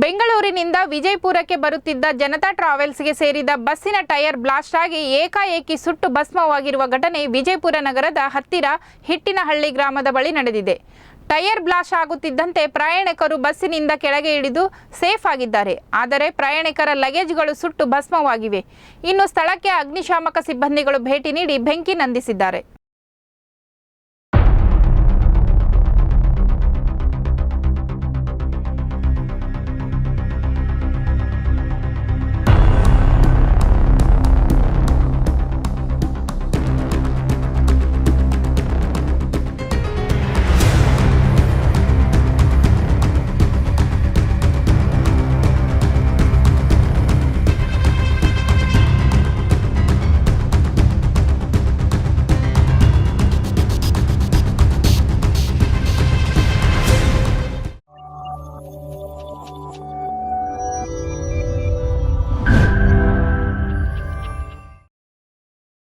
ಬೆಂಗಳೂರಿನಿಂದ ವಿಜಯಪುರಕ್ಕೆ ಬರುತ್ತಿದ್ದ ಜನತಾ ಟ್ರಾವೆಲ್ಸ್ಗೆ ಸೇರಿದ ಬಸ್ಸಿನ ಟೈರ್ ಬ್ಲಾಸ್ಟ್ ಆಗಿ ಏಕಾಏಕಿ ಸುಟ್ಟು ಭಸ್ಮವಾಗಿರುವ ಘಟನೆ ವಿಜಯಪುರ ನಗರದ ಹತ್ತಿರ ಹಿಟ್ಟಿನಹಳ್ಳಿ ಗ್ರಾಮದ ಬಳಿ ನಡೆದಿದೆ. ಟೈರ್ ಬ್ಲಾಸ್ಟ್ ಆಗುತ್ತಿದ್ದಂತೆ ಪ್ರಯಾಣಿಕರು ಬಸ್ಸಿನಿಂದ ಕೆಳಗೆ ಇಳಿದು ಸೇಫ್ ಆಗಿದ್ದಾರೆ. ಆದರೆ ಪ್ರಯಾಣಿಕರ ಲಗೇಜ್ಗಳು ಸುಟ್ಟು ಭಸ್ಮವಾಗಿವೆ. ಇನ್ನು ಸ್ಥಳಕ್ಕೆ ಅಗ್ನಿಶಾಮಕ ಸಿಬ್ಬಂದಿಗಳು ಭೇಟಿ ನೀಡಿ ಬೆಂಕಿ ನಂದಿಸಿದ್ದಾರೆ.